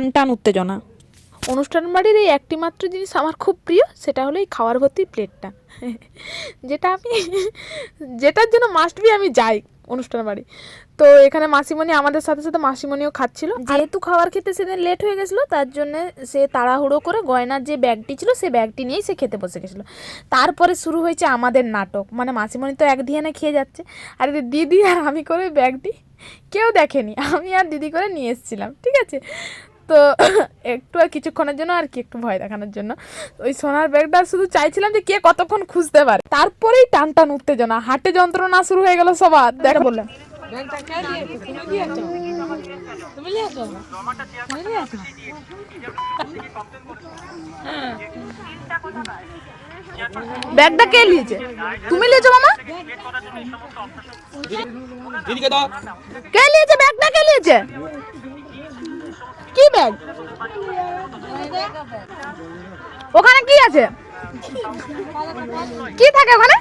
টান টান উত্তেজনা। অনুষ্ঠান বাড়ির এই একটি মাত্র জিনিস আমার খুব প্রিয়, সেটা হলো এই খাওয়ার ভর্তি প্লেটটা, যেটার জন্য মাস্ট বি আমি যাই অনুষ্ঠান বাড়ি। তো এখানে মাসিমণি আমাদের সাথে সাথে মাসিমণিও খাচ্ছিল। যেহেতু খাবার খেতে সেদিন লেট হয়ে গেছিলো, তার জন্য সে তাড়াহুড়ো করে গয়নার যে ব্যাগটি ছিল সেই ব্যাগটি নিয়েই সে খেতে বসে গেছিলো। তারপরে শুরু হয়েছে আমাদের নাটক। মানে মাসিমণি তো এক ধিয়ানে খেয়ে যাচ্ছে, আর দিদি আর আমি করে ব্যাগটি কেউ দেখেনি, আমি আর দিদি করে নিয়ে এসেছিলাম, ঠিক আছে। তো একটু আর কিছুক্ষণের জন্য আর কি একটু ভয় দেখানোর জন্য ওই সোনার ব্যাগটা শুধু চাইছিলাম যে কে কতক্ষণ খুঁজতে পারে। তারপরেই টান টান উত্তেজনা, হাটে যন্ত্রণা শুরু হয়ে গেল সবার। দেখা বললাম ব্যাগটা কে নিয়েছে? তুমি নিয়েছো মামা? কে নিয়েছে ব্যাগটা? কে নিয়েছে? কি ব্যাগ? ওখানে কি আছে? কি থাকে ওখানে?